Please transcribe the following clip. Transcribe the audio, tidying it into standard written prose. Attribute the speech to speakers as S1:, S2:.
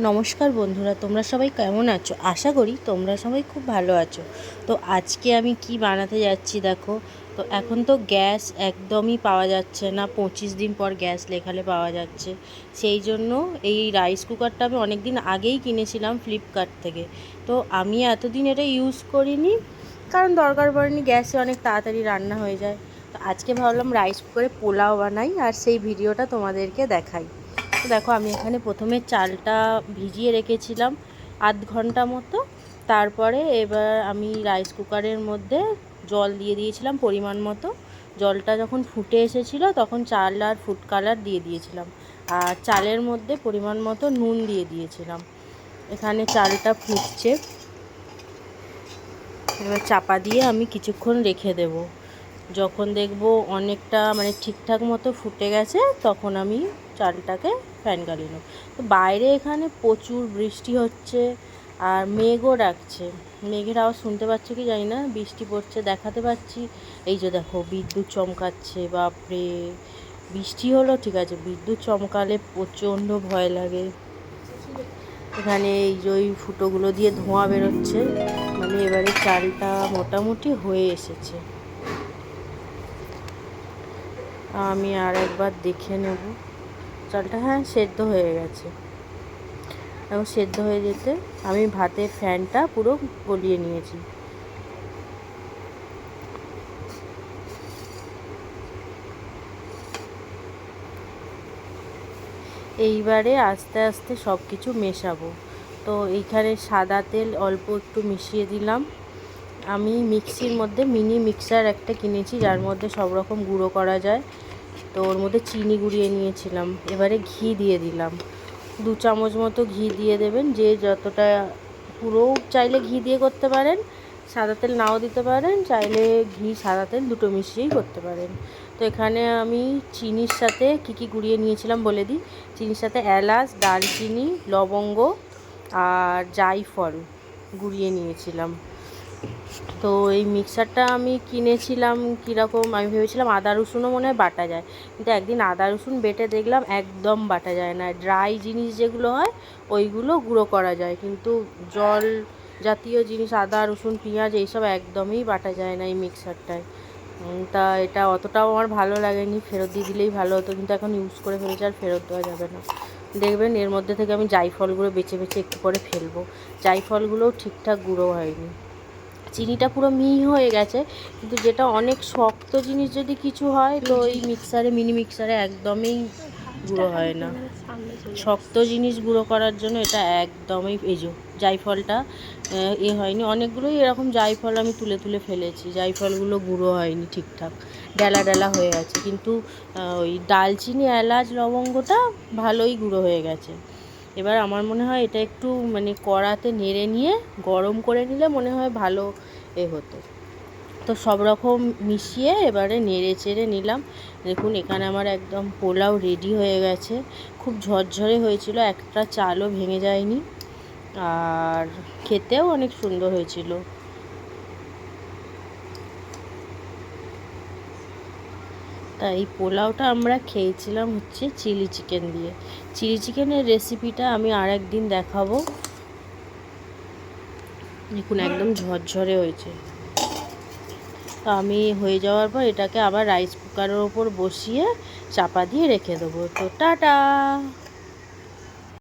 S1: নমস্কার বন্ধুরা, তোমরা সবাই কেমন আছো? আশা করি তোমরা সবাই খুব ভালো আছো। তো আজকে আমি কি বানাতে যাচ্ছি দেখো। তো এখন তো গ্যাস একদমই পাওয়া যাচ্ছে না, 25 দিন পর গ্যাস লেখালে পাওয়া যাচ্ছে। সেই জন্য এই রাইস কুকারটা আমি অনেক দিন আগেই কিনেছিলাম ফ্লিপকার্ট থেকে। তো আমি এতদিন এটা ইউজ করিনি, কারণ দরকার পড়েনি, গ্যাসে অনেক তাড়াতাড়ি রান্না হয়ে যায়। তো আজকে ভাবলাম রাইস কুকারে পোলাও বানাই আর সেই ভিডিওটা তোমাদেরকে দেখাই। দেখো, আমি এখানে প্রথমে চালটা ভিজিয়ে রেখেছিলাম আধ ঘন্টা মতো। তারপরে এবার আমি রাইস কুকারের মধ্যে জল দিয়ে দিয়েছিলাম পরিমাণ মতো। জলটা যখন ফুটে এসেছিলো তখন চাল আর ফুড কালার দিয়ে দিয়েছিলাম, আর চালের মধ্যে পরিমাণ মতো নুন দিয়ে দিয়েছিলাম। এখানে চালটা ফুটছে, এবার চাপা দিয়ে আমি কিছুক্ষণ রেখে দেব। যখন দেখব অনেকটা ঠিকঠাক মতো ফুটে গেছে তখন আমি চালটাকে ফ্যান গালিয়ে নেব। তো বাইরে এখানে প্রচুর বৃষ্টি হচ্ছে আর মেঘও ডাকছে। মেঘের আওয়াজ শুনতে পাচ্ছ কি জানি না, বৃষ্টি পড়ছে দেখাতে পাচ্ছি। এই যে দেখো বিদ্যুৎ চমকাচ্ছে, বাপরে! বৃষ্টি হলো ঠিক আছে, বিদ্যুৎ চমকালে প্রচণ্ড ভয় লাগে। এখানে এই যে ওই ফুটোগুলো দিয়ে ধোঁয়া বেরোচ্ছে, এবারে চালটা মোটামুটি হয়ে এসেছে। আমি আর একবার দেখে নেব চালটা। হ্যাঁ, সেদ্ধ হয়ে গেছে। এবং সেদ্ধ হয়ে যেতে আমি ভাতের ফ্যানটা পুরো গলিয়ে নিয়েছি। এইবারে আস্তে আস্তে সব কিছু মেশাবো। তো এইখানে সাদা তেল অল্প একটু মিশিয়ে দিলাম। আমি মিক্সির মধ্যে মিনি মিক্সার একটা কিনেছি, যার মধ্যে সব রকম গুঁড়ো করা যায়। তো ওর মধ্যে চিনি গুঁড়িয়ে নিয়েছিলাম। এবারে ঘি দিয়ে দিলাম, 2 চামচ মতো ঘি দিয়ে দেবেন। যে যতটা, পুরো চাইলে ঘি দিয়ে করতে পারেন, সাদা তেল নাও দিতে পারেন, চাইলে ঘি সাদা তেল দুটো মিশিয়েই করতে পারেন। তো এখানে আমি চিনির সাথে কী গুঁড়িয়ে নিয়েছিলাম বলে দিই। চিনির সাথে এলাচ, দারচিনি, লবঙ্গ আর জায়ফল গুঁড়িয়ে নিয়েছিলাম। তো এই মিক্সারটা আমি কিনেছিলাম কীরকম, আমি ভেবেছিলাম আদা রসুনও মনে হয় বাটা যায়, কিন্তু একদিন আদা রসুন বেটে দেখলাম একদম বাটা যায় না। ড্রাই জিনিস যেগুলো হয় ওইগুলো গুঁড়ো করা যায়, কিন্তু জল জাতীয় জিনিস আদা রসুন পেঁয়াজ এইসব একদমই বাটা যায় না এই মিক্সারটায়। তা এটা অতটাও আমার ভালো লাগেনি, ফেরত দিয়ে দিলেই ভালো হতো, কিন্তু এখন ইউজ করে ফেলেছি আর ফেরত দেওয়া যাবে না। দেখবেন এর মধ্যে থেকে আমি জায়ফলগুলো বেছে বেছে একটু করে ফেলবো। জায়ফলগুলোও ঠিকঠাক গুঁড়ো হয়নি। চিনিটা পুরো মিহি হয়ে গেছে, কিন্তু যেটা অনেক শক্ত জিনিস যদি কিছু হয় তো এই মিক্সারে, মিনি মিক্সারে একদমই গুঁড়ো হয় না। শক্ত জিনিস গুঁড়ো করার জন্য এটা একদমই, এই যে জায়ফলটা হয়নি। অনেকগুলোই এরকম জায়ফল আমি তুলে তুলে ফেলেছি, জায়ফলগুলো গুঁড়ো হয়নি ঠিকঠাক, ডেলা ডেলা হয়ে আছে। কিন্তু ওই দালচিনি, এলাচ, লবঙ্গটা ভালোই গুঁড়ো হয়ে গেছে। এবার আমার মনে হয় এটা একটু কড়াতে নেড়ে নিয়ে গরম করে নিলে মনে হয় ভালো হতো। তো সব রকম মিশিয়ে এবারে নেড়ে চেড়ে নিলাম। দেখুন এখানে আমার একদম পোলাও রেডি হয়ে গেছে। খুব ঝরঝরে হয়েছিল, একটা চালও ভেঙে যায়নি, আর খেতেও অনেক সুন্দর হয়েছিল। তাই এই পোলাওটা আমরা খেয়েছিলাম হচ্ছে চিলি চিকেন দিয়ে। চিলি চিকেনের রেসিপিটা আমি আর একদিন দেখাবো। দেখুন একদম ঝরঝরে হয়েছে। তো আমি হয়ে যাওয়ার পর এটাকে আবার রাইস কুকারের ওপর বসিয়ে চাপা দিয়ে রেখে দেবো। তো টাটা।